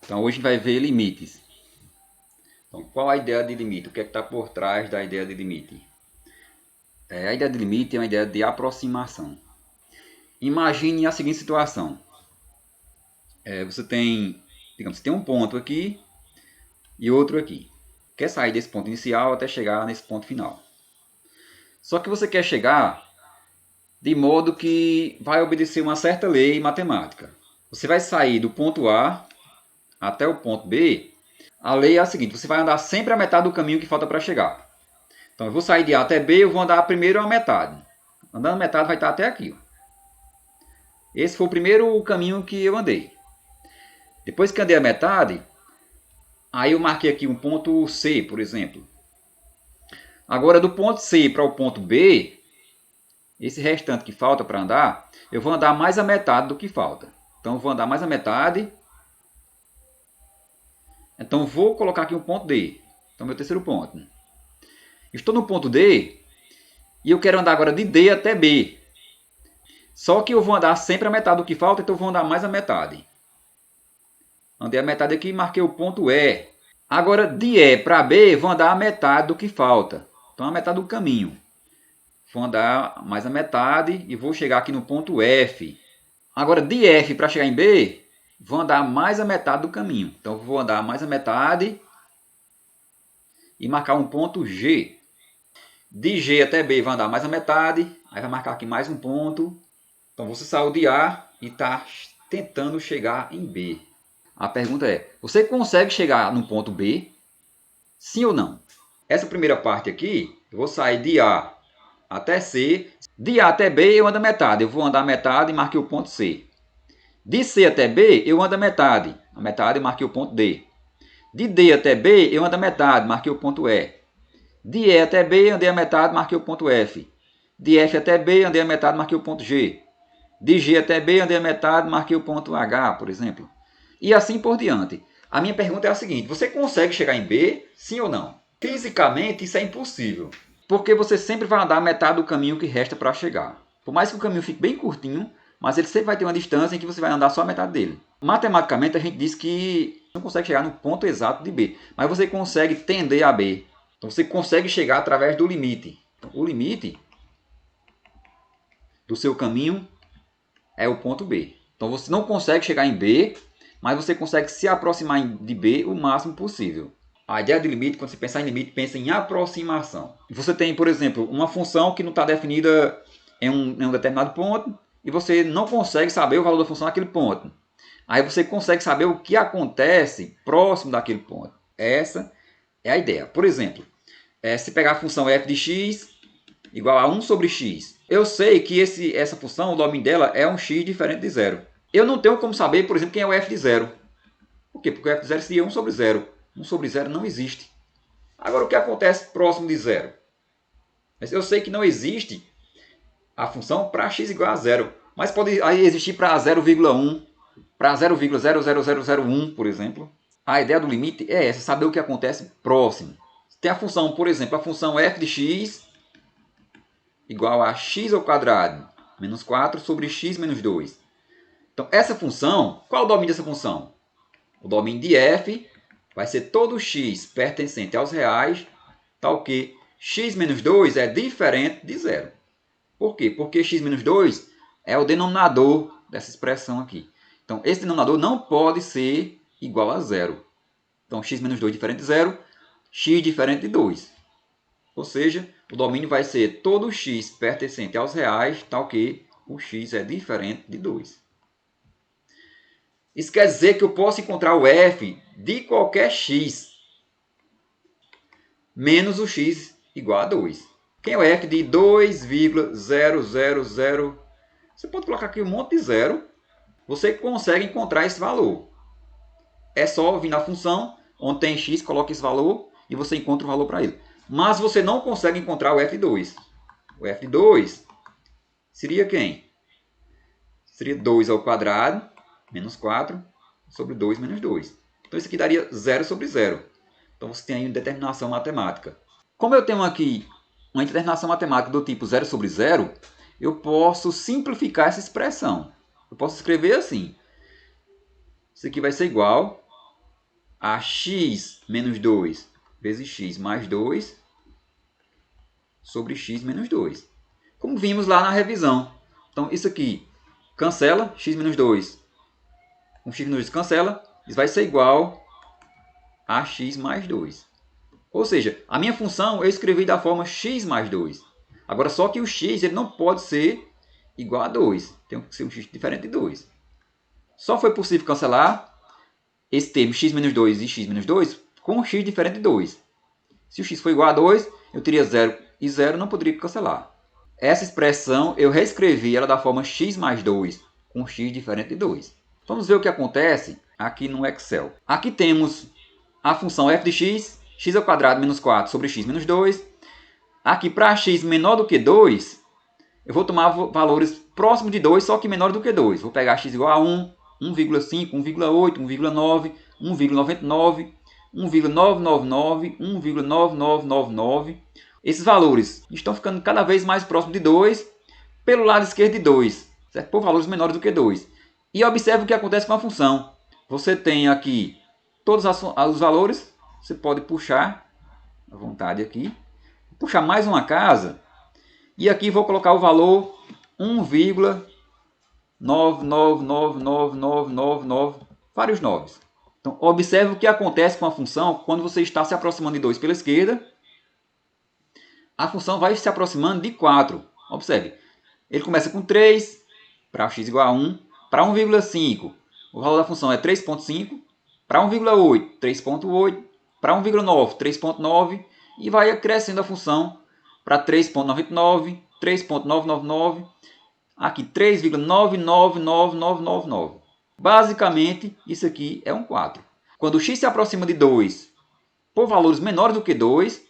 Então hoje a gente vai ver limites. Então, qual a ideia de limite? O que é que está por trás da ideia de limite? A ideia de limite é uma ideia de aproximação. Imagine a seguinte situação. Você tem, digamos, você tem um ponto aqui e outro aqui. Quer sair desse ponto inicial até chegar nesse ponto final. Só que você quer chegar de modo que vai obedecer uma certa lei matemática. Você vai sair do ponto A até o ponto B. A lei é a seguinte: você vai andar sempre a metade do caminho que falta para chegar. Então eu vou sair de A até B, eu vou andar primeiro a metade. Andando a metade vai estar até aqui. Esse foi o primeiro caminho que eu andei. Depois que andei a metade, aí eu marquei aqui um ponto C, por exemplo. Agora do ponto C para o ponto B, esse restante que falta para andar, eu vou andar mais a metade do que falta. Então eu vou andar mais a metade. Então vou colocar aqui um ponto D. Então meu terceiro ponto. Estou no ponto D e eu quero andar agora de D até B. Só que eu vou andar sempre a metade do que falta, então eu vou andar mais a metade. Andei a metade aqui e marquei o ponto E. Agora de E para B, vou andar a metade do que falta. Então a metade do caminho. Vou andar mais a metade e vou chegar aqui no ponto F. Agora de F para chegar em B, vou andar mais a metade do caminho. Então vou andar mais a metade e marcar um ponto G. De G até B vai andar mais a metade, aí vai marcar aqui mais um ponto. Então você saiu de A e está tentando chegar em B. A pergunta é, você consegue chegar no ponto B? Sim ou não? Essa primeira parte aqui, eu vou sair de A até C. De A até B eu ando a metade. Eu vou andar a metade e marquei o ponto C. De C até B eu ando a metade. A metade eu marquei o ponto D. De D até B eu ando a metade, marquei o ponto E. De E até B andei a metade, marquei o ponto F. De F até B andei a metade, marquei o ponto G. De G até B andei a metade, marquei o ponto H, por exemplo. E assim por diante. A minha pergunta é a seguinte: você consegue chegar em B, sim ou não? Fisicamente isso é impossível, porque você sempre vai andar a metade do caminho que resta para chegar. Por mais que o caminho fique bem curtinho, mas ele sempre vai ter uma distância em que você vai andar só a metade dele. Matematicamente a gente diz que não consegue chegar no ponto exato de B, mas você consegue tender a B. Então você consegue chegar através do limite. Então, o limite do seu caminho é o ponto B. Então você não consegue chegar em B, mas você consegue se aproximar de B o máximo possível. A ideia de limite, quando você pensar em limite, pensa em aproximação. Você tem, por exemplo, uma função que não está definida em um determinado ponto e você não consegue saber o valor da função naquele ponto. Aí você consegue saber o que acontece próximo daquele ponto. Essa é a ideia. Por exemplo, se pegar a função f de x igual a 1 sobre x, eu sei que essa função, o domínio dela é um x diferente de zero. Eu não tenho como saber, por exemplo, quem é o f de zero. Por quê? Porque o f de zero seria 1 sobre zero. 1 sobre zero não existe. Agora, o que acontece próximo de zero? Eu sei que não existe a função para x igual a zero, mas pode existir para 0,1, para 0,00001, por exemplo. A ideia do limite é essa, saber o que acontece próximo. Tem a função, por exemplo, a função f de x igual a x ao quadrado menos 4 sobre x menos 2. Então, essa função, qual é o domínio dessa função? O domínio de f vai ser todo x pertencente aos reais, tal que x menos 2 é diferente de zero. Por quê? Porque x menos 2 é o denominador dessa expressão aqui. Então, esse denominador não pode ser igual a zero. Então, x menos 2 diferente de zero, x diferente de 2. Ou seja, o domínio vai ser todo x pertencente aos reais, tal que o x é diferente de 2. Isso quer dizer que eu posso encontrar o f de qualquer x menos o x igual a 2. Quem é o f de 2,000? Você pode colocar aqui um monte de zero. Você consegue encontrar esse valor. É só vir na função, onde tem x, coloca esse valor e você encontra o valor para ele. Mas você não consegue encontrar o f2. O f2 seria quem? Seria 2 ao quadrado menos 4 sobre 2 menos 2. Então isso aqui daria 0 sobre 0. Então você tem aí uma determinação matemática. Como eu tenho aqui uma determinação matemática do tipo 0 sobre 0, eu posso simplificar essa expressão. Eu posso escrever assim. Isso aqui vai ser igual a x menos 2 vezes x mais 2 sobre x menos 2. Como vimos lá na revisão. Então, isso aqui cancela, x menos 2. Um x menos 2 cancela, isso vai ser igual a x mais 2. Ou seja, a minha função eu escrevi da forma x mais 2. Agora, só que o x ele não pode ser igual a 2. Tem que ser um x diferente de 2. Só foi possível cancelar esse termo x menos 2 e x menos 2 com um x diferente de 2. Se o x for igual a 2, eu teria 0 e 0, não poderia cancelar. Essa expressão eu reescrevi ela da forma x mais 2 com um x diferente de 2. Vamos ver o que acontece aqui no Excel. Aqui temos a função f de x, x² menos 4 sobre x menos 2. Aqui, para x menor do que 2, eu vou tomar valores próximos de 2, só que menores do que 2. Vou pegar x igual a 1, 1,5, 1,8, 1,9, 1,99, 1,999, 1,9999. Esses valores estão ficando cada vez mais próximos de 2, pelo lado esquerdo de 2, certo? Por valores menores do que 2. E observe o que acontece com a função. Você tem aqui todos os valores, você pode puxar à vontade aqui. Puxar mais uma casa, e aqui vou colocar o valor 1,999999, vários 9. Então, observe o que acontece com a função quando você está se aproximando de 2 pela esquerda. A função vai se aproximando de 4. Observe, ele começa com 3, para x igual a 1, para 1,5, o valor da função é 3,5, para 1,8, 3,8, para 1,9, 3,9, e vai crescendo a função para 3,99, 3,999, aqui 3,999999. Basicamente, isso aqui é um 4. Quando x se aproxima de 2 por valores menores do que 2,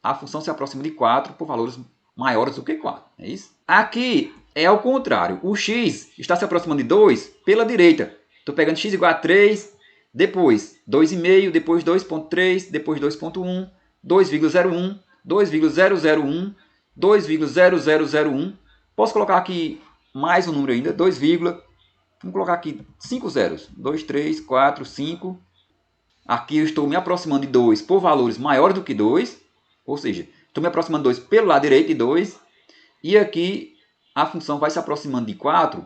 a função se aproxima de 4 por valores maiores do que 4. É isso? Aqui é ao contrário. O x está se aproximando de 2 pela direita. Estou pegando x igual a 3, depois 2,5, depois 2,3, depois 2,1, 2,01, 2,001, 2,0001. Posso colocar aqui mais um número ainda, 2, vamos colocar aqui 5 zeros. 2, 3, 4, 5. Aqui eu estou me aproximando de 2 por valores maiores do que 2. Ou seja, estou me aproximando de 2 pelo lado direito de 2. E aqui a função vai se aproximando de 4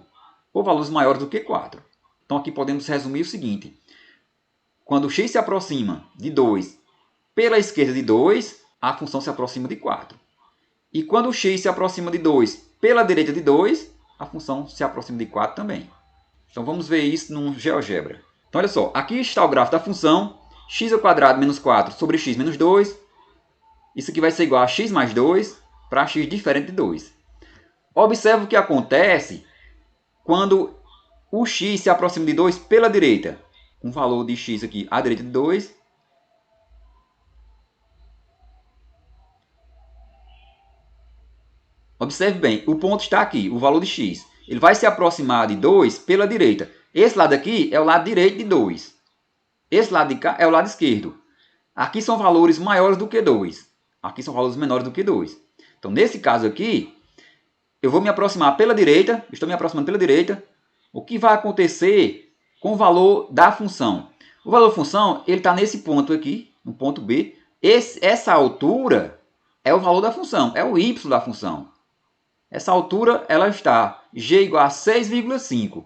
por valores maiores do que 4. Então aqui podemos resumir o seguinte. Quando x se aproxima de 2 pela esquerda de 2, a função se aproxima de 4. E quando x se aproxima de 2 pela direita de 2, a função se aproxima de 4 também. Então vamos ver isso no GeoGebra. Então olha só, aqui está o gráfico da função x² menos 4 sobre x menos 2. Isso aqui vai ser igual a x mais 2 para x diferente de 2. Observe o que acontece quando o x se aproxima de 2 pela direita. Com o valor de x aqui à direita de 2. Observe bem, o ponto está aqui, o valor de x. Ele vai se aproximar de 2 pela direita. Esse lado aqui é o lado direito de 2. Esse lado de cá é o lado esquerdo. Aqui são valores maiores do que 2. Aqui são valores menores do que 2. Então, nesse caso aqui, eu vou me aproximar pela direita. Estou me aproximando pela direita. O que vai acontecer com o valor da função? O valor da função ele está nesse ponto aqui, no ponto B. Essa altura é o valor da função, é o y da função. Essa altura ela está g igual a 6,5.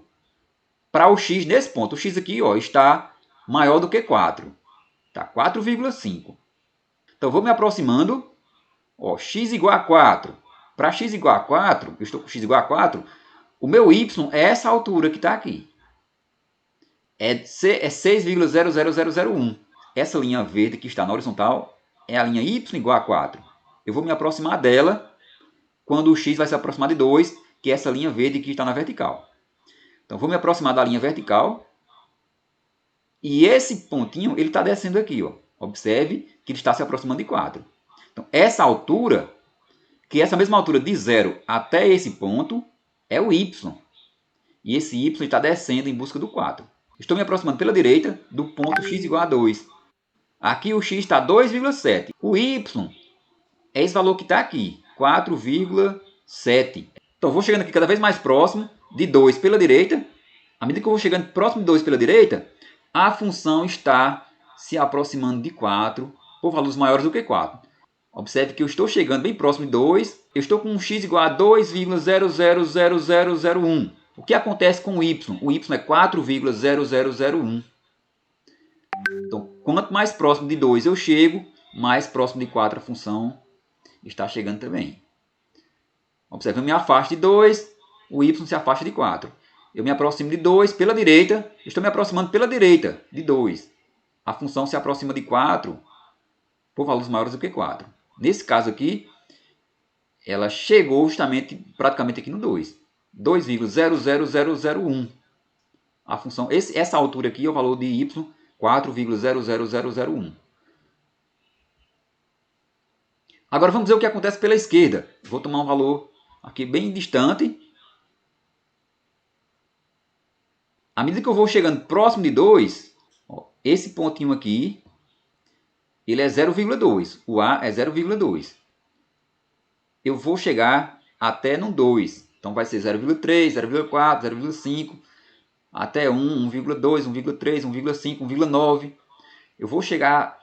Para o x nesse ponto, o x aqui ó, está maior do que 4. Está 4,5. Então, vou me aproximando. Ó, x igual a 4. Para x igual a 4, eu estou com x igual a 4, o meu y é essa altura que está aqui. É 6,00001. Essa linha verde que está na horizontal é a linha y igual a 4. Eu vou me aproximar dela quando o x vai se aproximar de 2, que é essa linha verde que está na vertical. Então, vou me aproximar da linha vertical. E esse pontinho ele está descendo aqui. Ó. Observe que ele está se aproximando de 4. Então, essa altura, que é essa mesma altura de 0 até esse ponto, é o y. E esse y está descendo em busca do 4. Estou me aproximando pela direita do ponto x igual a 2. Aqui o x está 2,7. O y é esse valor que está aqui, 4,7. Então, vou chegando aqui cada vez mais próximo de 2 pela direita. À medida que eu vou chegando próximo de 2 pela direita, a função está se aproximando de 4 por valores maiores do que 4. Observe que eu estou chegando bem próximo de 2. Eu estou com um x igual a 2,000001. O que acontece com o y? O y é 4,0001. Então, quanto mais próximo de 2 eu chego, mais próximo de 4 a função está chegando também. Observe, eu me afasto de 2, o y se afasta de 4. Eu me aproximo de 2 pela direita, estou me aproximando pela direita de 2. A função se aproxima de 4 por valores maiores do que 4. Nesse caso aqui, ela chegou justamente, praticamente aqui no 2. 2,00001. A função, essa altura aqui é o valor de y, 4,00001. Agora vamos ver o que acontece pela esquerda. Vou tomar um valor aqui bem distante. À medida que eu vou chegando próximo de 2, esse pontinho aqui, ele é 0,2. O A é 0,2. Eu vou chegar até no 2. Então vai ser 0,3, 0,4, 0,5, até 1, 1,2, 1,3, 1,5, 1,9. Eu vou chegar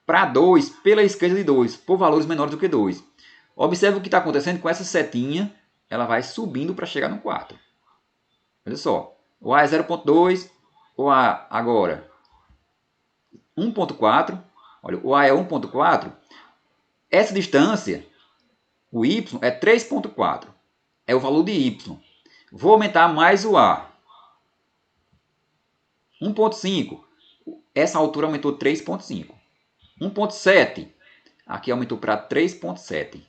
para 2 pela esquerda de 2, por valores menores do que 2. Observe o que está acontecendo com essa setinha. Ela vai subindo para chegar no 4. Olha só. O A é 0,2. O A agora 1,4. Olha, o A é 1,4. Essa distância, o Y, é 3,4. É o valor de Y. Vou aumentar mais o A. 1,5. Essa altura aumentou 3,5. 1,7. Aqui aumentou para 3,7.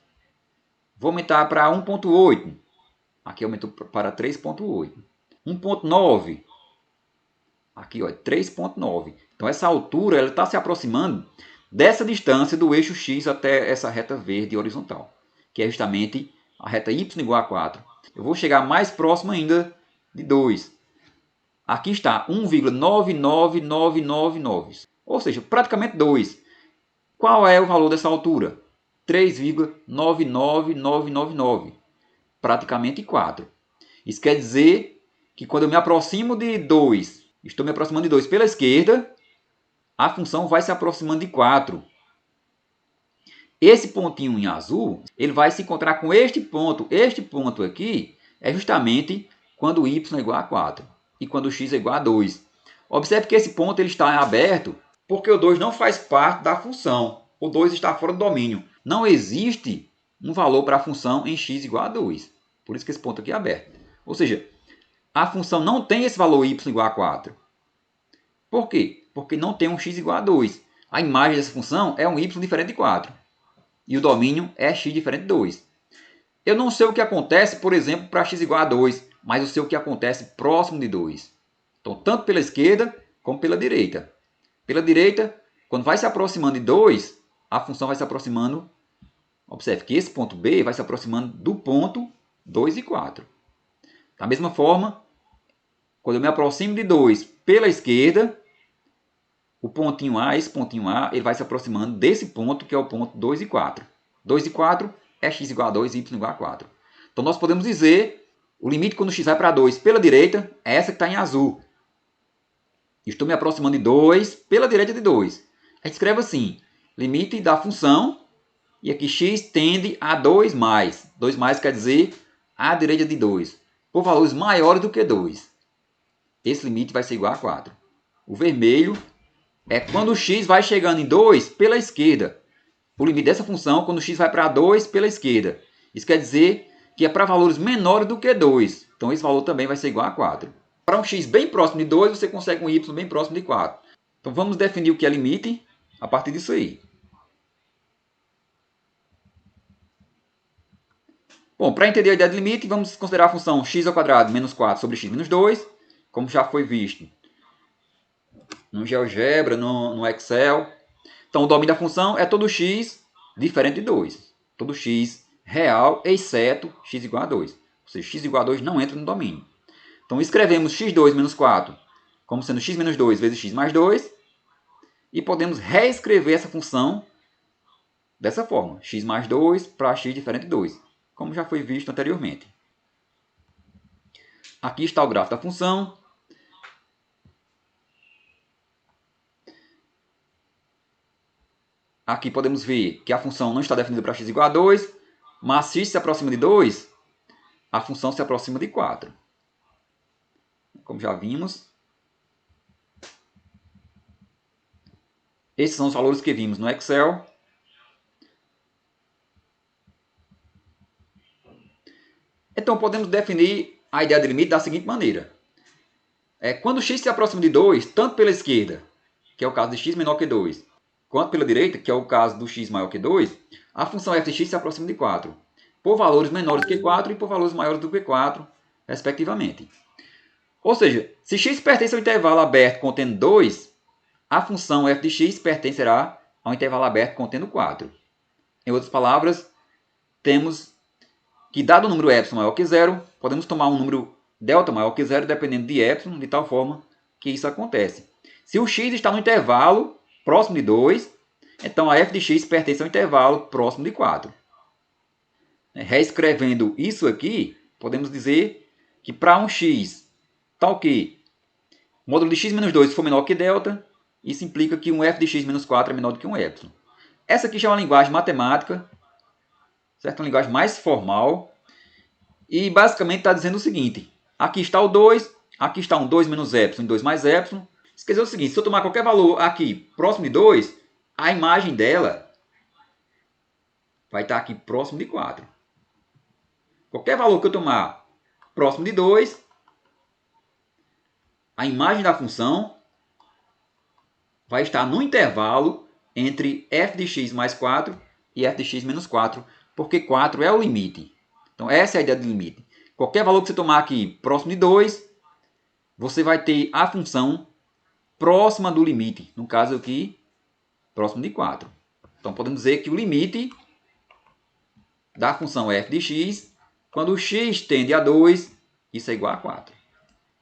Vou aumentar para 1,8. Aqui aumentou para 3,8. 1,9. Aqui, 3,9. Então, essa altura está se aproximando dessa distância do eixo x até essa reta verde horizontal, que é justamente a reta y igual a 4. Eu vou chegar mais próximo ainda de 2. Aqui está 1,99999. Ou seja, praticamente 2. Qual é o valor dessa altura? 3,99999. Praticamente 4. Isso quer dizer que quando eu me aproximo de 2, estou me aproximando de 2 pela esquerda, a função vai se aproximando de 4. Esse pontinho em azul, ele vai se encontrar com este ponto. Este ponto aqui é justamente quando y é igual a 4 e quando x é igual a 2. Observe que esse ponto ele está aberto porque o 2 não faz parte da função. O 2 está fora do domínio. Não existe um valor para a função em x igual a 2. Por isso que esse ponto aqui é aberto. Ou seja, a função não tem esse valor y igual a 4. Por quê? Porque não tem um x igual a 2. A imagem dessa função é um y diferente de 4. E o domínio é x diferente de 2. Eu não sei o que acontece, por exemplo, para x igual a 2, mas eu sei o que acontece próximo de 2. Então, tanto pela esquerda como pela direita. Pela direita, quando vai se aproximando de 2, a função vai se aproximando. Observe que esse ponto B vai se aproximando do ponto 2 e 4. Da mesma forma, quando eu me aproximo de 2 pela esquerda, o pontinho A, esse pontinho A, ele vai se aproximando desse ponto que é o ponto 2 e 4. 2 e 4 é x igual a 2 e y igual a 4. Então, nós podemos dizer, o limite quando x vai para 2 pela direita é essa que está em azul. Estou me aproximando de 2 pela direita de 2. A gente escreve assim, limite da função, e aqui x tende a 2 mais. 2 mais quer dizer à direita de 2, por valores maiores do que 2. Esse limite vai ser igual a 4. O vermelho é quando o x vai chegando em 2 pela esquerda. O limite dessa função quando o x vai para 2 pela esquerda. Isso quer dizer que é para valores menores do que 2. Então, esse valor também vai ser igual a 4. Para um x bem próximo de 2, você consegue um y bem próximo de 4. Então, vamos definir o que é limite a partir disso aí. Bom, para entender a ideia de limite, vamos considerar a função x² menos 4 sobre x menos 2, como já foi visto no GeoGebra, no Excel. Então, o domínio da função é todo x diferente de 2. Todo x real, exceto x igual a 2. Ou seja, x igual a 2 não entra no domínio. Então, escrevemos x2 menos 4 como sendo x menos 2 vezes x mais 2. E podemos reescrever essa função dessa forma. X mais 2 para x diferente de 2. Como já foi visto anteriormente. Aqui está o gráfico da função. aqui podemos ver que a função não está definida para x igual a 2, mas se x se aproxima de 2, a função se aproxima de 4. Como já vimos. Esses são os valores que vimos no Excel. Então, podemos definir a ideia de limite da seguinte maneira. Quando x se aproxima de 2, tanto pela esquerda, que é o caso de x menor que 2, quanto pela direita, que é o caso do x maior que 2, a função f de x se aproxima de 4, por valores menores que 4 e por valores maiores do que 4, respectivamente. Ou seja, se x pertence ao intervalo aberto contendo 2, a função f de x pertencerá ao intervalo aberto contendo 4. Em outras palavras, temos que, dado o número epsilon maior que 0, podemos tomar um número delta maior que 0, dependendo de epsilon, de tal forma que isso acontece. Se o x está no intervalo próximo de 2, então a f de x pertence ao intervalo próximo de 4. Reescrevendo isso aqui, podemos dizer que para um x tal que o módulo de x menos 2 for menor que delta, isso implica que um f de x menos 4 é menor do que um epsilon. Essa aqui já é uma linguagem matemática, certo? Uma linguagem mais formal. E basicamente está dizendo o seguinte. Aqui está o 2, aqui está um 2 menos epsilon e 2 mais epsilon. Isso quer dizer o seguinte, se eu tomar qualquer valor aqui próximo de 2, a imagem dela vai estar aqui próximo de 4. Qualquer valor que eu tomar próximo de 2, a imagem da função vai estar no intervalo entre f de x mais 4 e f de x menos 4, porque 4 é o limite. Então, essa é a ideia de limite. Qualquer valor que você tomar aqui próximo de 2, você vai ter a função próxima do limite. No caso aqui, próximo de 4. Então, podemos dizer que o limite da função f de x, quando x tende a 2, isso é igual a 4.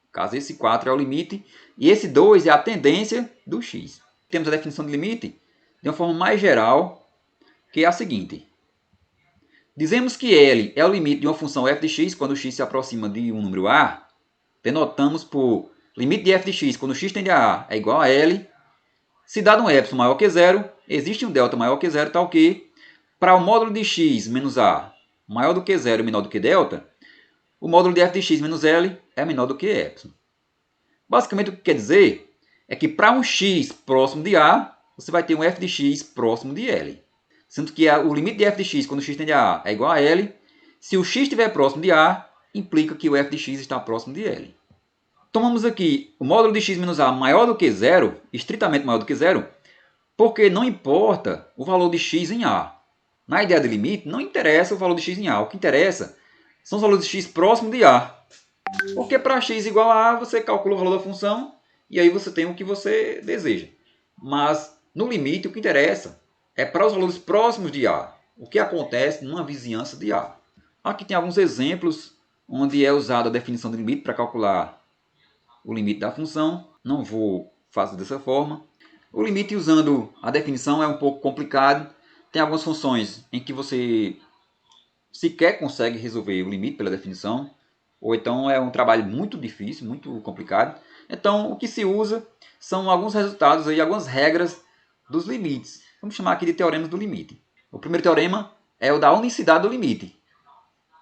No caso, esse 4 é o limite e esse 2 é a tendência do x. Temos a definição de limite de uma forma mais geral, que é a seguinte. Dizemos que L é o limite de uma função f de x quando x se aproxima de um número A. Denotamos por limite de f de x quando x tende a é igual a L. Se dado um epsilon maior que 0, existe um delta maior que 0, tal que, para o módulo de x menos A maior do que 0 e menor do que delta, o módulo de f de x menos L é menor do que epsilon. Basicamente, o que quer dizer é que para um x próximo de A, você vai ter um f de x próximo de L. Sendo que o limite de f de x quando x tende a A é igual a L. Se o x estiver próximo de A, implica que o f de x está próximo de L. Tomamos aqui o módulo de x menos A maior do que 0, estritamente maior do que 0, porque não importa o valor de x em A. Na ideia de limite, não interessa o valor de x em A. O que interessa são os valores de x próximo de A. Porque para x igual a A, você calcula o valor da função e aí você tem o que você deseja. Mas no limite, o que interessa é para os valores próximos de A. O que acontece numa vizinhança de A. Aqui tem alguns exemplos onde é usada a definição de limite para calcular o limite da função. Não vou fazer dessa forma. O limite usando a definição é um pouco complicado. Tem algumas funções em que você sequer consegue resolver o limite pela definição. Ou então é um trabalho muito difícil, muito complicado. Então o que se usa são alguns resultados, aí, algumas regras dos limites. Vamos chamar aqui de teoremas do limite. O primeiro teorema é o da unicidade do limite.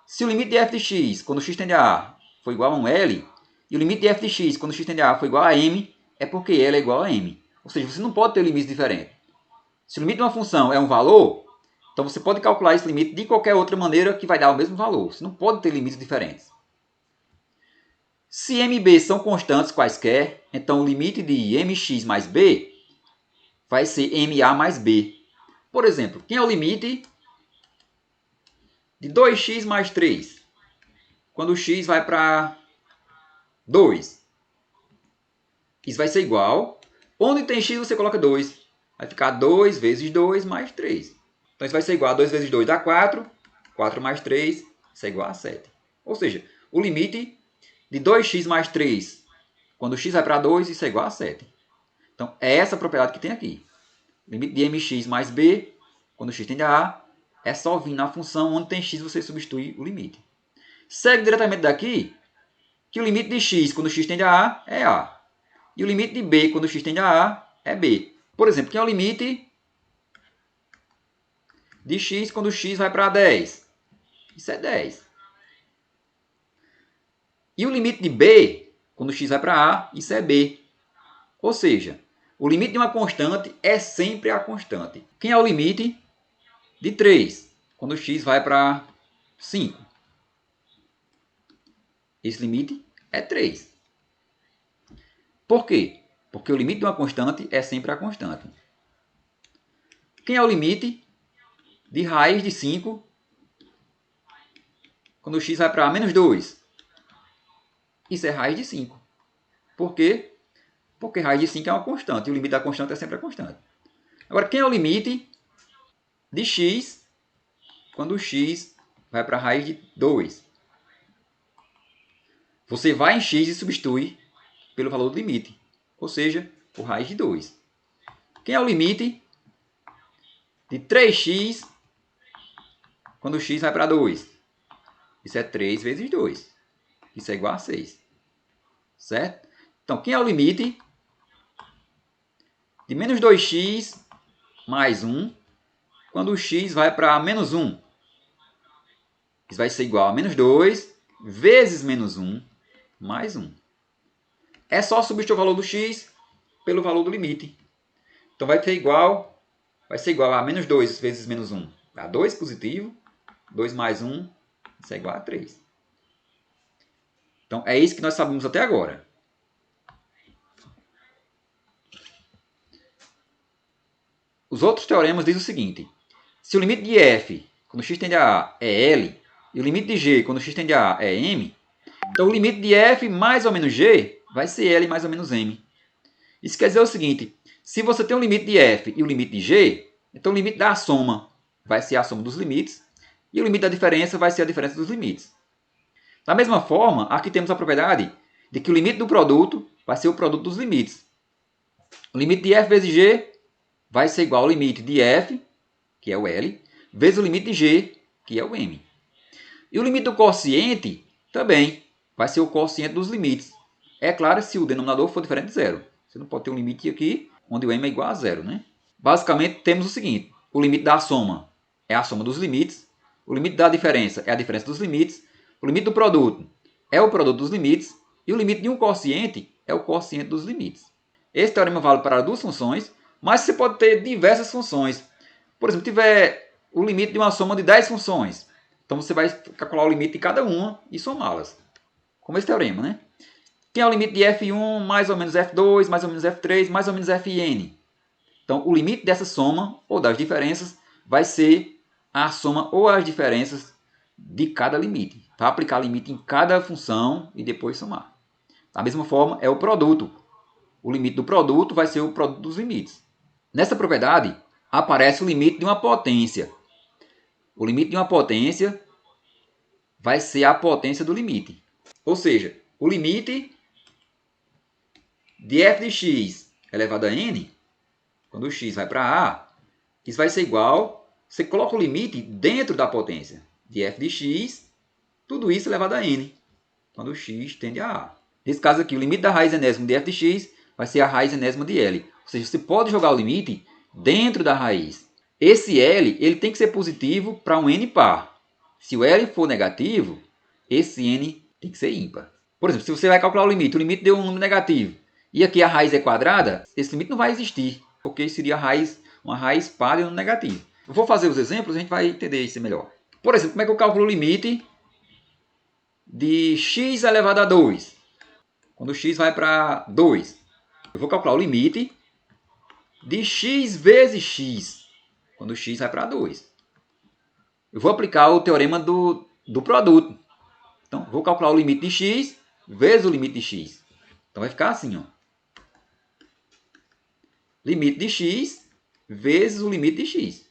Se o limite de f de x quando x tende a A for igual a um L, e o limite de f de x quando x tende a A for igual a M, é porque L é igual a M. Ou seja, você não pode ter limites diferentes. Se o limite de uma função é um valor, então você pode calcular esse limite de qualquer outra maneira que vai dar o mesmo valor. Você não pode ter limites diferentes. Se m e b são constantes quaisquer, então o limite de mx mais b vai ser ma mais b. Por exemplo, quem é o limite de 2x mais 3? Quando o x vai para 2. Isso vai ser igual. Onde tem x, você coloca 2. Vai ficar 2 vezes 2 mais 3. Então, isso vai ser igual a 2 vezes 2 dá 4. 4 mais 3, isso é igual a 7. Ou seja, o limite de 2x mais 3, quando o x vai para 2, isso é igual a 7. Então, é essa a propriedade que tem aqui. Limite de mx mais b, quando x tende a A, é só vir na função onde tem x, você substitui o limite. Segue diretamente daqui que o limite de x, quando x tende a A, é A. E o limite de b, quando x tende a A, é b. Por exemplo, quem é o limite de x quando x vai para 10. Isso é 10. E o limite de b, quando x vai para a, isso é b. Ou seja, o limite de uma constante é sempre a constante. Quem é o limite de 3? Quando x vai para 5. Esse limite é 3. Por quê? Porque o limite de uma constante é sempre a constante. Quem é o limite de raiz de 5 quando x vai para menos 2? Isso é raiz de 5. Por quê? Porque raiz de 5 é uma constante. E o limite da constante é sempre a constante. Agora, quem é o limite de x quando x vai para a raiz de 2? Você vai em x e substitui pelo valor do limite. Ou seja, por raiz de 2. Quem é o limite de 3x quando x vai para 2? Isso é 3 vezes 2. Isso é igual a 6. Certo? Então, quem é o limite de menos 2x mais 1 quando o x vai para menos 1? Isso vai ser igual a menos 2 vezes menos 1 mais 1. É só substituir o valor do x pelo valor do limite. Então, vai ser igual a menos 2 vezes menos 1. Dá 2 positivo. 2 mais 1, isso é igual a 3. Então, é isso que nós sabemos até agora. Os outros teoremas dizem o seguinte. Se o limite de f, quando x tende a a, é L, e o limite de g, quando x tende a a, é M, então o limite de f mais ou menos g vai ser L mais ou menos M. Isso quer dizer o seguinte. Se você tem um limite de f e o limite de g, então o limite da soma vai ser a soma dos limites, e o limite da diferença vai ser a diferença dos limites. Da mesma forma, aqui temos a propriedade de que o limite do produto vai ser o produto dos limites. O limite de f vezes g vai ser igual ao limite de f, que é o L, vezes o limite de g, que é o M. E o limite do quociente também vai ser o quociente dos limites. É claro, se o denominador for diferente de zero. Você não pode ter um limite aqui onde o M é igual a zero, né? Basicamente, temos o seguinte. O limite da soma é a soma dos limites. O limite da diferença é a diferença dos limites. O limite do produto é o produto dos limites. E o limite de um quociente é o quociente dos limites. Esse teorema vale para duas funções, mas você pode ter diversas funções. Por exemplo, tiver o limite de uma soma de 10 funções. Então, você vai calcular o limite de cada uma e somá-las. Como esse teorema, né? Tem o limite de f1 mais ou menos f2, mais ou menos f3, mais ou menos fn. Então, o limite dessa soma ou das diferenças vai ser a soma ou as diferenças de cada limite. Vai aplicar limite em cada função e depois somar. Da mesma forma, é o produto. O limite do produto vai ser o produto dos limites. Nessa propriedade, aparece o limite de uma potência. O limite de uma potência vai ser a potência do limite. Ou seja, o limite de f de x elevado a n, quando o x vai para a, isso vai ser igual, você coloca o limite dentro da potência de f de x, tudo isso elevado a n, quando o x tende a a. Nesse caso aqui, o limite da raiz enésima de f de x vai ser a raiz enésima de L. Ou seja, você pode jogar o limite dentro da raiz. Esse L ele tem que ser positivo para um n par. Se o L for negativo, esse n tem que ser ímpar. Por exemplo, se você vai calcular o limite deu um número negativo, e aqui a raiz é quadrada, esse limite não vai existir, porque seria uma raiz par de um negativo. Eu vou fazer os exemplos e a gente vai entender isso melhor. Por exemplo, como é que eu calculo o limite de x elevado a 2? Quando x vai para 2. Eu vou calcular o limite de x vezes x, quando x vai para 2. Eu vou aplicar o teorema do produto. Então, vou calcular o limite de x vezes o limite de x. Então, vai ficar assim, ó. Limite de x vezes o limite de x,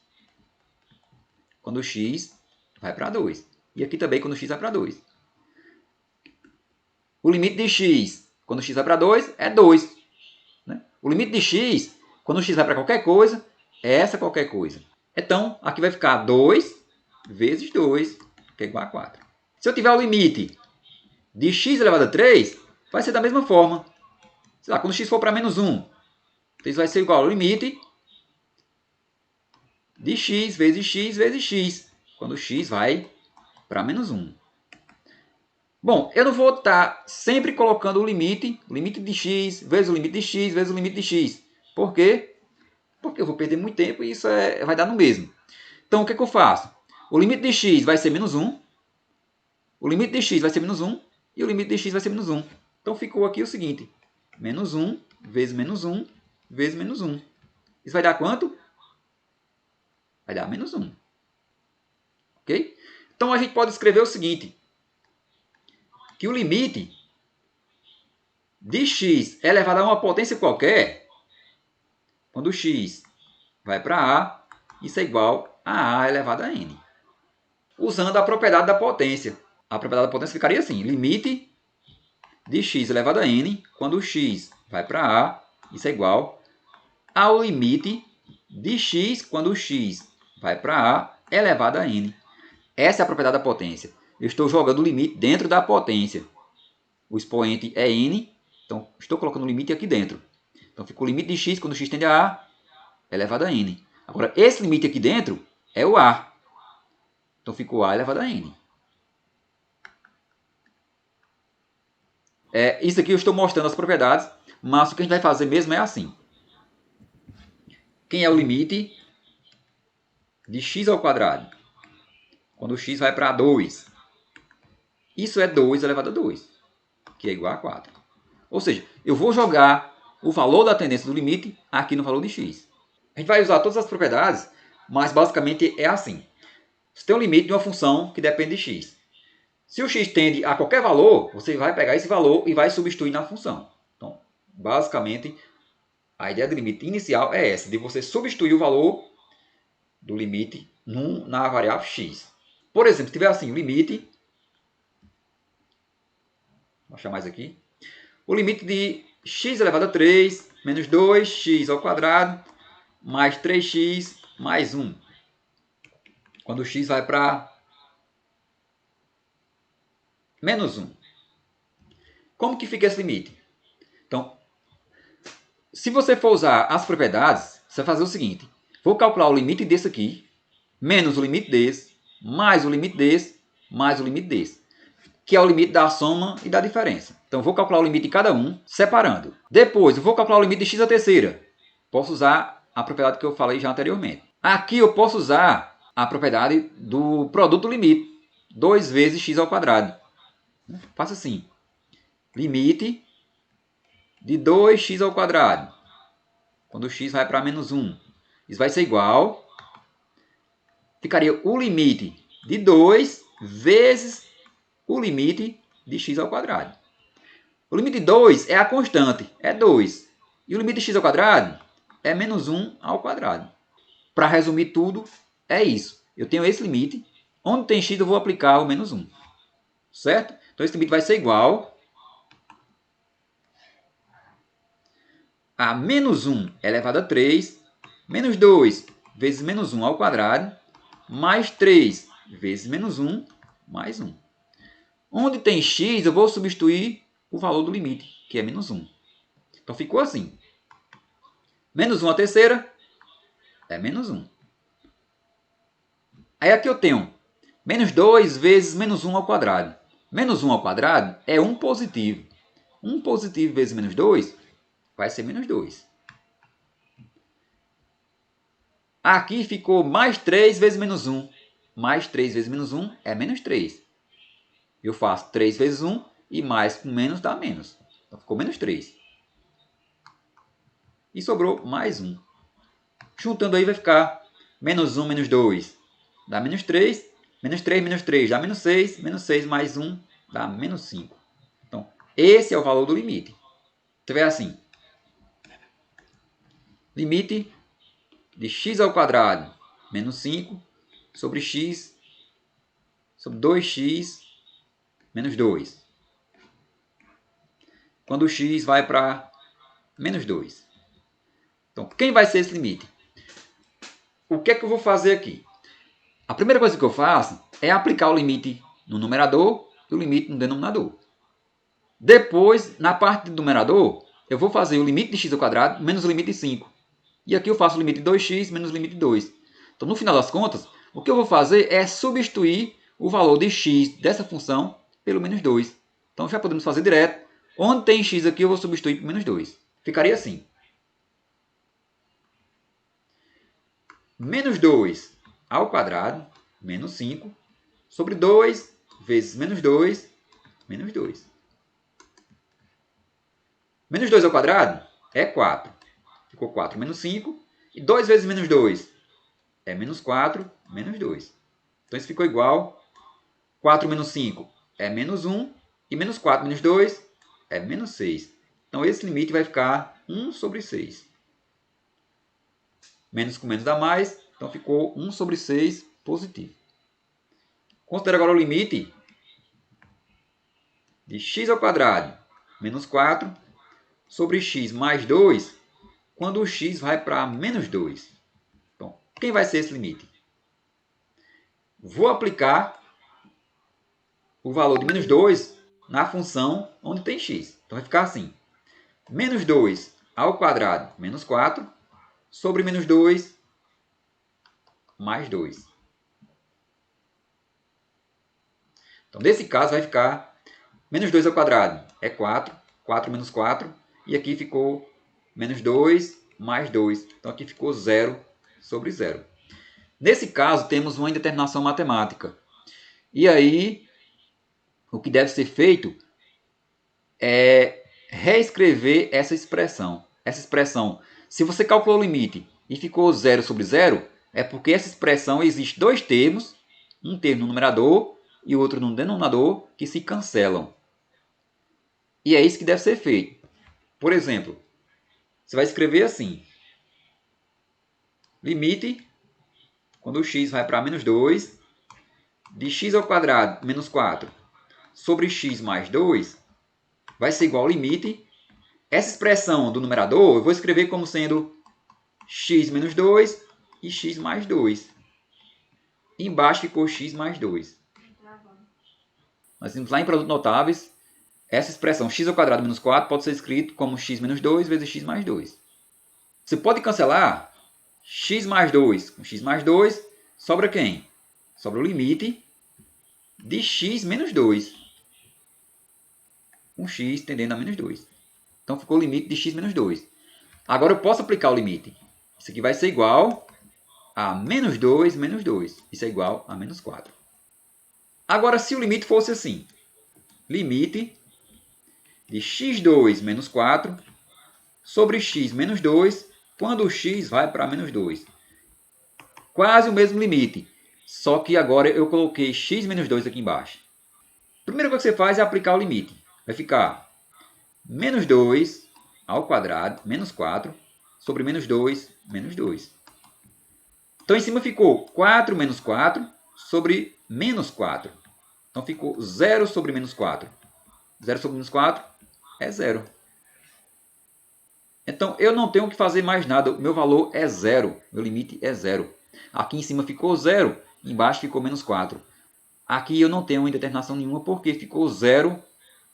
quando x vai para 2. E aqui também quando x vai para 2. O limite de x, quando x vai para 2, é 2. Né? O limite de x, quando x vai para qualquer coisa, é essa qualquer coisa. Então, aqui vai ficar 2 vezes 2, que é igual a 4. Se eu tiver o limite de x elevado a 3, vai ser da mesma forma. Sei lá, quando x for para menos 1, então isso vai ser igual ao limite de x vezes x vezes x, quando x vai para menos 1. Bom, eu não vou estar sempre colocando o limite de x vezes o limite de x vezes o limite de x. Por quê? Porque eu vou perder muito tempo e isso vai dar no mesmo. Então, o que eu faço? O limite de x vai ser menos 1, o limite de x vai ser menos 1 e o limite de x vai ser menos 1. Então, ficou aqui o seguinte, menos 1 vezes menos 1 vezes menos 1. Isso vai dar quanto? Vai dar menos 1. Ok? Então, a gente pode escrever o seguinte, que o limite de x elevado a uma potência qualquer, quando x vai para a, isso é igual a elevado a n. Usando a propriedade da potência. A propriedade da potência ficaria assim, limite de x elevado a n, quando x vai para a, isso é igual ao limite de x, quando x vai para a, elevado a n. Essa é a propriedade da potência. Eu estou jogando o limite dentro da potência. O expoente é n, então estou colocando o limite aqui dentro. Então fica o limite de x, quando x tende a a, elevado a n. Agora, esse limite aqui dentro é o a. Então ficou a elevado a n. Isso aqui eu estou mostrando as propriedades, mas o que a gente vai fazer mesmo é assim. Quem é o limite de x ao quadrado? Quando x vai para 2. Isso é 2 elevado a 2, que é igual a 4. Ou seja, eu vou jogar o valor da tendência do limite aqui no valor de x. A gente vai usar todas as propriedades, mas basicamente é assim. Você tem um limite de uma função que depende de x. Se o x tende a qualquer valor, você vai pegar esse valor e vai substituir na função. Então, basicamente, a ideia do limite inicial é essa, de você substituir o valor do limite na variável x. Por exemplo, se tiver assim, o limite, vou achar mais aqui, o limite de x elevado a 3 menos 2x ao quadrado mais 3x mais 1. Quando o x vai para menos 1. Como que fica esse limite? Então, se você for usar as propriedades, você vai fazer o seguinte. Vou calcular o limite desse aqui, menos o limite desse, mais o limite desse, mais o limite desse, que é o limite da soma e da diferença. Então, vou calcular o limite de cada um, separando. Depois, eu vou calcular o limite de x à terceira. Posso usar a propriedade que eu falei já anteriormente. Aqui eu posso usar a propriedade do produto do limite, 2 vezes x ao quadrado. Faço assim, limite de 2x ao quadrado, quando x vai para menos 1. Isso vai ser igual, ficaria o limite de 2 vezes o limite de x ao quadrado. O limite de 2 é a constante, é 2. E o limite de x ao quadrado é menos 1 ao quadrado. Para resumir tudo, é isso. Eu tenho esse limite, onde tem x eu vou aplicar o menos 1. Certo? Então esse limite vai ser igual a menos 1 elevado a 3, menos 2 vezes menos 1 ao quadrado, mais 3 vezes menos 1, mais 1. Onde tem x, eu vou substituir o valor do limite, que é menos 1. Então ficou assim. Menos 1 à terceira é menos 1. Aí aqui eu tenho menos 2 vezes menos 1 ao quadrado. Menos 1 ao quadrado é 1 positivo. 1 positivo vezes menos 2 vai ser menos 2. Aqui ficou mais 3 vezes menos 1. Mais 3 vezes menos 1 é menos 3. Eu faço 3 vezes 1 e mais com menos dá menos. Então ficou menos 3. E sobrou mais 1. Juntando aí vai ficar menos 1 menos 2 dá menos 3. Menos 3 menos 3 dá menos 6. Menos 6 mais 1 dá menos 5. Então, esse é o valor do limite. Você vê assim. Limite de x ao quadrado menos 5 sobre x sobre 2x menos 2. Quando o x vai para menos 2. Então, quem vai ser esse limite? O que é que eu vou fazer aqui? A primeira coisa que eu faço é aplicar o limite no numerador e o limite no denominador. Depois, na parte do numerador, eu vou fazer o limite de x ao quadrado menos o limite de 5. E aqui eu faço o limite de 2x menos o limite de 2. Então, no final das contas, o que eu vou fazer é substituir o valor de x dessa função pelo menos 2. Então, já podemos fazer direto. Onde tem x aqui, eu vou substituir por menos 2. Ficaria assim. Menos 2 ao quadrado, menos 5, sobre 2 vezes menos 2, menos 2. Menos 2 ao quadrado é 4. Ficou 4 menos 5. E 2 vezes menos 2 é menos 4, menos 2. Então, isso ficou igual. 4 menos 5 é menos 1. E menos 4 menos 2 é menos 6. Então, esse limite vai ficar 1 sobre 6. Menos com menos dá mais. Então, ficou 1 sobre 6 positivo. Considere agora o limite de x ao quadrado menos 4 sobre x mais 2 quando o x vai para menos 2. Então, quem vai ser esse limite? Vou aplicar o valor de menos 2 na função onde tem x. Então, vai ficar assim. Menos 2 ao quadrado menos 4 sobre menos 2 mais 2. Então, nesse caso, vai ficar menos 2 ao quadrado é 4. 4 menos 4. E aqui ficou menos 2 mais 2. Então, aqui ficou 0 sobre 0. Nesse caso, temos uma indeterminação matemática. E aí, o que deve ser feito é reescrever essa expressão. Essa expressão, se você calculou o limite e ficou 0 sobre 0, é porque essa expressão existe dois termos, um termo no numerador e outro no denominador, que se cancelam. E é isso que deve ser feito. Por exemplo, você vai escrever assim. Limite, quando o x vai para menos 2, de x ao quadrado menos 4 sobre x mais 2, vai ser igual ao limite. Essa expressão do numerador eu vou escrever como sendo x menos 2 e x mais 2. E embaixo ficou x mais 2. Nós temos lá em produtos notáveis, essa expressão x ao quadrado menos 4 pode ser escrito como x menos 2 vezes x mais 2. Você pode cancelar x mais 2 com x mais 2, sobra quem? Sobra o limite de x menos 2. Com x tendendo a menos 2. Então ficou o limite de x menos 2. Agora eu posso aplicar o limite. Isso aqui vai ser igual a menos 2 menos 2. Isso é igual a menos 4. Agora, se o limite fosse assim. Limite de x2 menos 4 sobre x menos 2 quando o x vai para menos 2. Quase o mesmo limite. Só que agora eu coloquei x menos 2 aqui embaixo. A primeira coisa que você faz é aplicar o limite. Vai ficar menos 2 ao quadrado menos 4 sobre menos 2 menos 2. Então, em cima ficou 4 menos 4 sobre menos 4. Então, ficou 0 sobre menos 4. 0 sobre menos 4 é 0. Então, eu não tenho que fazer mais nada. O meu valor é 0. Meu limite é 0. Aqui em cima ficou 0. Embaixo ficou menos 4. Aqui eu não tenho indeterminação nenhuma porque ficou 0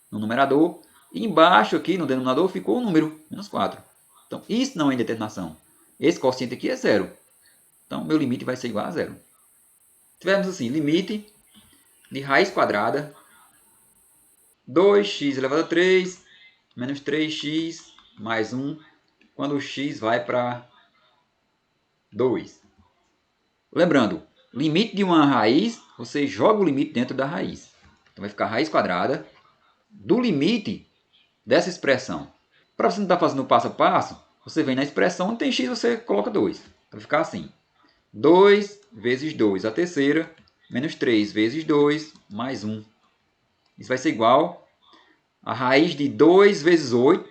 no numerador. E embaixo aqui no denominador ficou o número, menos 4. Então, isso não é indeterminação. Esse quociente aqui é 0. Então, meu limite vai ser igual a 0. Tivemos assim, limite de raiz quadrada 2x elevado a 3 menos 3x mais 1 quando o x vai para 2. Lembrando, limite de uma raiz, você joga o limite dentro da raiz. Então vai ficar raiz quadrada do limite dessa expressão. Para você não estar fazendo passo a passo, você vem na expressão onde tem x, você coloca 2. Vai ficar assim. 2 vezes 2 a terceira, menos 3 vezes 2, mais 1. Isso vai ser igual a raiz de 2 vezes 8,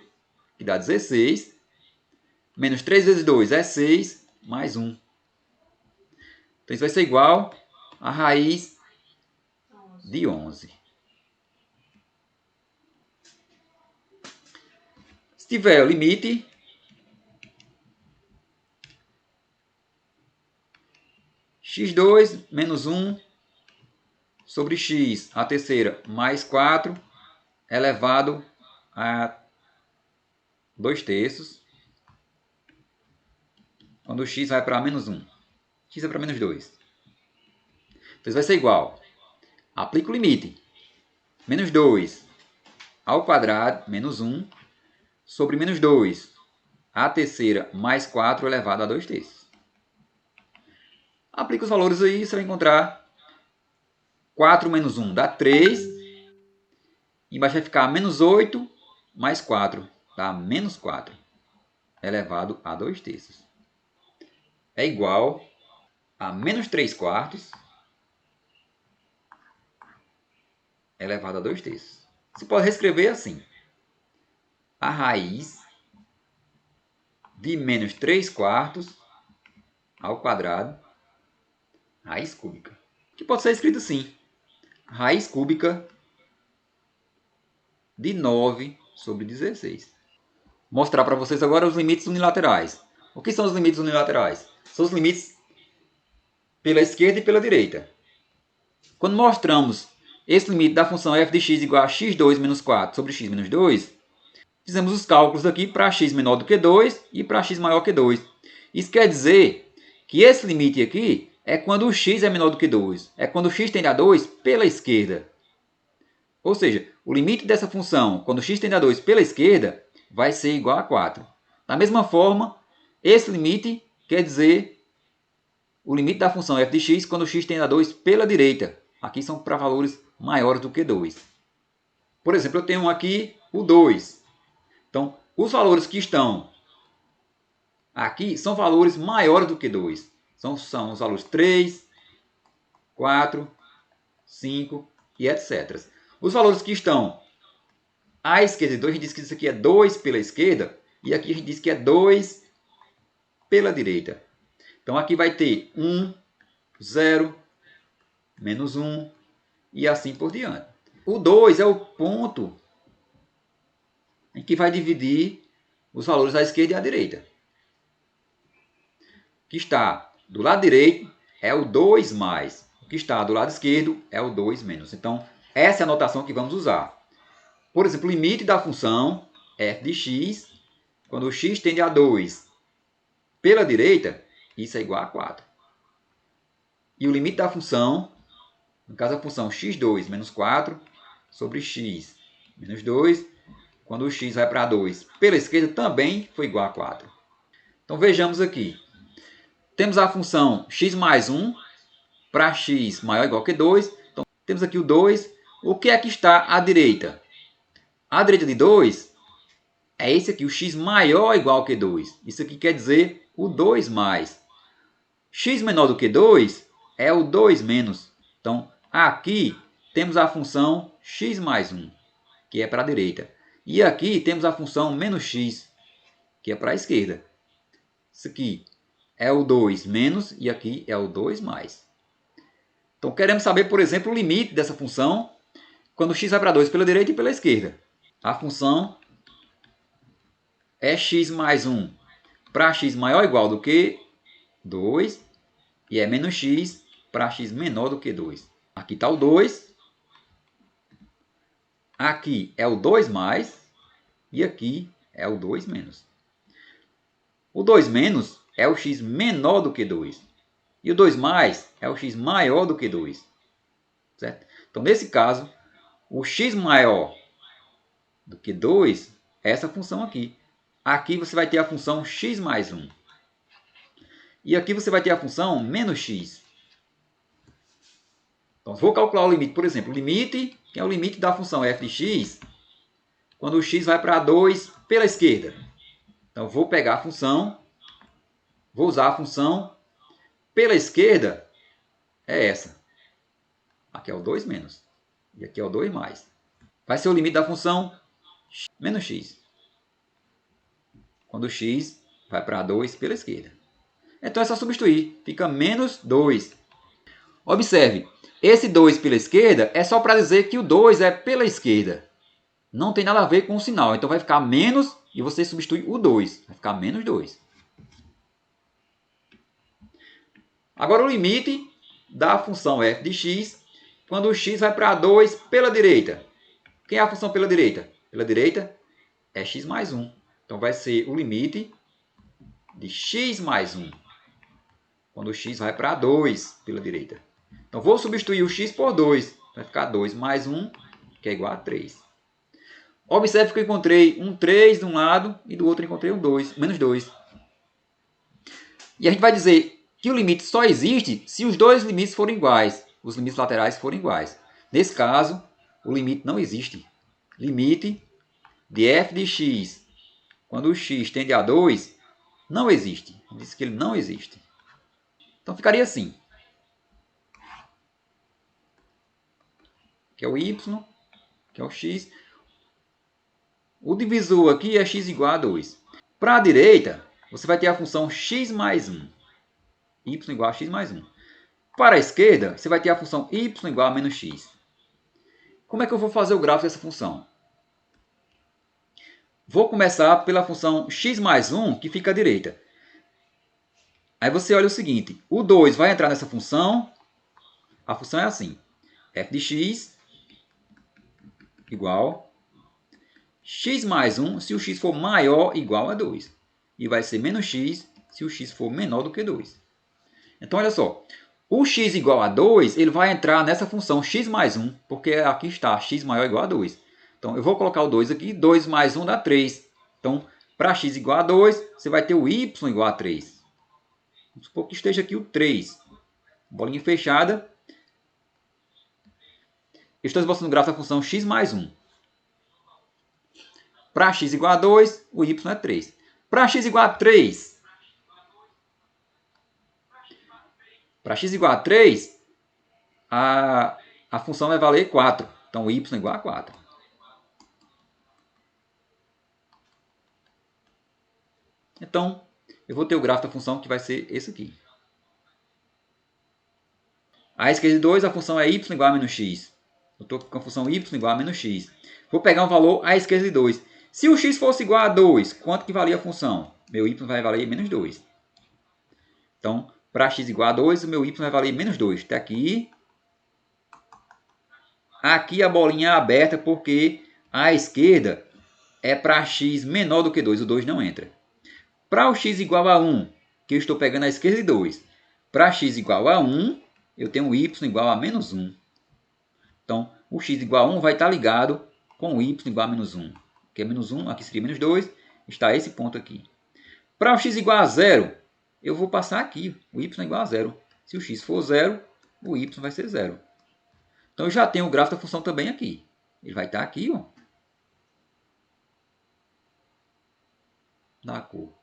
que dá 16, menos 3 vezes 2 é 6, mais 1. Então, isso vai ser igual a raiz de 11. Se tiver o limite x2 menos 1 sobre x a terceira mais 4 elevado a 2 terços, quando o x vai para menos 1. x é para menos 2. Então isso vai ser igual. Aplica o limite. Menos 2 ao quadrado menos 1 sobre menos 2 a terceira mais 4 elevado a 2 terços. Aplica os valores aí, você vai encontrar 4 menos 1 dá 3. Embaixo vai ficar menos 8 mais 4 dá menos 4 elevado a 2 terços. É igual a menos 3 quartos elevado a 2 terços. Você pode reescrever assim. A raiz de menos 3 quartos ao quadrado, raiz cúbica. Que pode ser escrito assim. Raiz cúbica de 9 sobre 16. Mostrar para vocês agora os limites unilaterais. O que são os limites unilaterais? São os limites pela esquerda e pela direita. Quando mostramos esse limite da função f de x igual a x2 menos 4 sobre x menos 2, fizemos os cálculos aqui para x menor do que 2 e para x maior que 2. Isso quer dizer que esse limite aqui é quando o x é menor do que 2. É quando o x tende a 2 pela esquerda. Ou seja, o limite dessa função, quando o x tende a 2 pela esquerda, vai ser igual a 4. Da mesma forma, esse limite quer dizer o limite da função f de x quando o x tende a 2 pela direita. Aqui são para valores maiores do que 2. Por exemplo, eu tenho aqui o 2. Então, os valores que estão aqui são valores maiores do que 2. São os valores 3, 4, 5 e etc. Os valores que estão à esquerda de 2, a gente diz que isso aqui é 2 pela esquerda. E aqui a gente diz que é 2 pela direita. Então, aqui vai ter 1, 0, menos 1 e assim por diante. O 2 é o ponto em que vai dividir os valores à esquerda e à direita. O que está do lado direito é o 2 mais. O que está do lado esquerdo é o 2 menos. Então, essa é a notação que vamos usar. Por exemplo, o limite da função f de x, quando o x tende a 2 pela direita, isso é igual a 4. E o limite da função, no caso a função x2 menos 4 sobre x menos 2, quando o x vai para 2 pela esquerda, também foi igual a 4. Então vejamos aqui. Temos a função x mais 1 para x maior ou igual que 2. Então temos aqui o 2. O que é que está à direita? À direita de 2 é esse aqui, o x maior ou igual que 2. Isso aqui quer dizer o 2 mais. X menor do que 2 é o 2 menos. Então aqui temos a função x mais 1, que é para a direita. E aqui temos a função menos x, que é para a esquerda. Isso aqui é o 2 menos e aqui é o 2 mais. Então queremos saber, por exemplo, o limite dessa função quando x vai para 2 pela direita e pela esquerda. A função é x mais 1 para x maior ou igual do que 2 e é menos x para x menor do que 2. Aqui está o 2. Aqui é o 2 mais e aqui é o 2 menos. O 2 menos é o x menor do que 2. E o 2 mais é o x maior do que 2. Certo? Então, nesse caso, o x maior do que 2 é essa função aqui. Aqui você vai ter a função x mais 1. E aqui você vai ter a função menos x. Então, vou calcular o limite. Por exemplo, o limite, que é o limite da função f de x, quando o x vai para 2 pela esquerda. Então, vou pegar a função, vou usar a função pela esquerda, é essa. Aqui é o 2 menos. E aqui é o 2 mais. Vai ser o limite da função menos x. Quando o x vai para 2 pela esquerda. Então é só substituir. Fica menos 2. Observe, esse 2 pela esquerda é só para dizer que o 2 é pela esquerda. Não tem nada a ver com o sinal. Então vai ficar menos e você substitui o 2. Vai ficar menos 2. Agora o limite da função f de x quando o x vai para 2 pela direita. Quem é a função pela direita? Pela direita é x mais 1. Então vai ser o limite de x mais 1 quando o x vai para 2 pela direita. Então, vou substituir o x por 2. Vai ficar 2 mais 1, que é igual a 3. Observe que eu encontrei um 3 de um lado e do outro eu encontrei um 2, menos 2. E a gente vai dizer que o limite só existe se os dois limites forem iguais, os limites laterais forem iguais. Nesse caso, o limite não existe. Limite de f de x, quando o x tende a 2, não existe. Diz que ele não existe. Então ficaria assim. Que é o y, que é o x. O divisor aqui é x igual a 2. Para a direita, você vai ter a função x mais 1. Y igual a x mais 1. Para a esquerda, você vai ter a função y igual a menos x. Como é que eu vou fazer o gráfico dessa função? Vou começar pela função x mais 1, que fica à direita. Aí você olha o seguinte, o 2 vai entrar nessa função, a função é assim, f de x igual x mais 1 se o x for maior ou igual a 2. E vai ser menos x se o x for menor do que 2. Então, olha só, o x igual a 2, ele vai entrar nessa função x mais 1, porque aqui está x maior ou igual a 2. Então, eu vou colocar o 2 aqui, 2 mais 1 dá 3. Então, para x igual a 2, você vai ter o y igual a 3. Vamos supor que esteja aqui o 3. Bolinha fechada. Eu estou esboçando o gráfico da função x mais 1. Para x igual a 2, o y é 3. Para x igual a 3, a função vai valer 4. Então, o y é igual a 4. Então, eu vou ter o gráfico da função que vai ser esse aqui. À esquerda de 2, a função é y igual a menos x. Eu estou com a função y igual a menos x. Vou pegar um valor à esquerda de 2. Se o x fosse igual a 2, quanto que valia a função? Meu y vai valer menos 2. Então, para x igual a 2, o meu y vai valer menos 2. Até aqui. Aqui a bolinha é aberta porque à esquerda é para x menor do que 2. O 2 não entra. Para o x igual a 1, que eu estou pegando à esquerda de 2. Para x igual a 1, eu tenho y igual a menos 1. Então, o x igual a 1 vai estar ligado com o y igual a menos 1. Que é menos 1, aqui seria menos 2. Está esse ponto aqui. Para o x igual a 0, eu vou passar aqui. O y é igual a 0. Se o x for 0, o y vai ser 0. Então, eu já tenho o gráfico da função também aqui. Ele vai estar aqui, ó, na cor.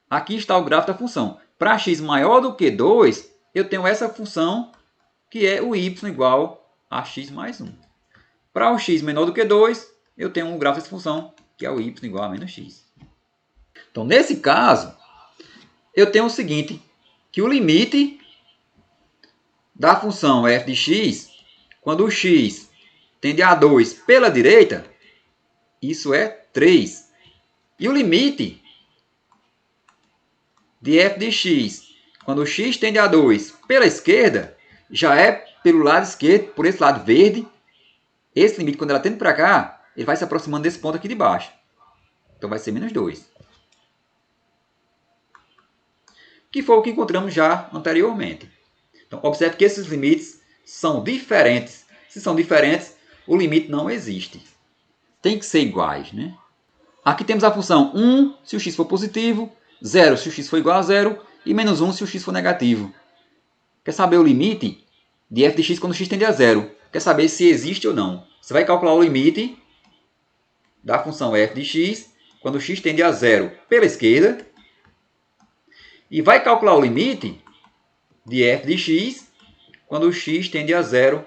Aqui está o gráfico da função. Para x maior do que 2, eu tenho essa função que é o y igual a x mais 1. Para o x menor do que 2, eu tenho um gráfico dessa função que é o y igual a menos x. Então, nesse caso, eu tenho o seguinte, que o limite da função f de x, quando o x tende a 2 pela direita, isso é 3. E o limite de f de x, quando o x tende a 2 pela esquerda, já é pelo lado esquerdo, por esse lado verde. Esse limite, quando ela tende para cá, ele vai se aproximando desse ponto aqui de baixo. Então, vai ser menos 2. Que foi o que encontramos já anteriormente. Então, observe que esses limites são diferentes. Se são diferentes, o limite não existe. Tem que ser iguais, né? Aqui temos a função 1 se o x for positivo, 0 se o x for igual a 0 e menos 1 se o x for negativo. Quer saber o limite de f de x quando o x tende a 0? Quer saber se existe ou não? Você vai calcular o limite da função f de x quando o x tende a 0 pela esquerda e vai calcular o limite de f de x quando o x tende a 0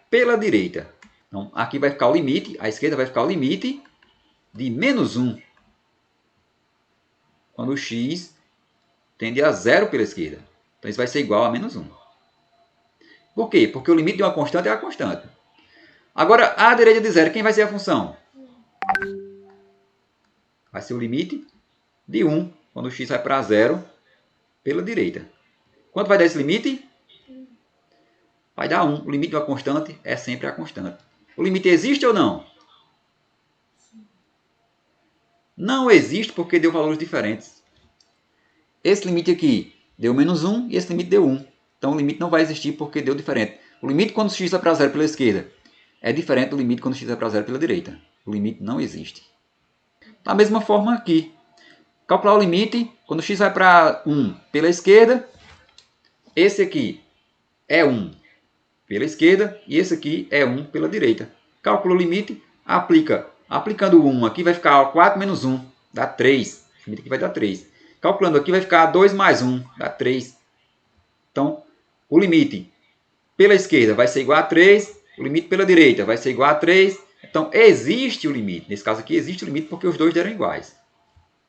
pela direita. Então, aqui vai ficar o limite, à esquerda vai ficar o limite de menos 1 quando o x tende a 0 pela esquerda. Então, isso vai ser igual a menos 1. Por quê? Porque o limite de uma constante é a constante. Agora, à direita de 0, quem vai ser a função? Vai ser o limite de 1, quando o x vai para 0 pela direita. Quanto vai dar esse limite? Vai dar 1. O limite de uma constante é sempre a constante. O limite existe ou não? Não existe porque deu valores diferentes. Esse limite aqui deu menos 1 e esse limite deu 1. Então o limite não vai existir porque deu diferente. O limite quando x vai para 0 pela esquerda é diferente do limite quando x vai para 0 pela direita. O limite não existe. Da mesma forma aqui. Calcular o limite, quando x vai para 1 pela esquerda, esse aqui é 1 pela esquerda e esse aqui é 1 pela direita. Calcula o limite, aplica. Aplicando o 1 aqui vai ficar 4 menos 1, dá 3. O limite aqui vai dar 3. Calculando aqui vai ficar 2 mais 1, dá 3. Então, o limite pela esquerda vai ser igual a 3, o limite pela direita vai ser igual a 3. Então, existe o limite. Nesse caso aqui, existe o limite porque os dois deram iguais.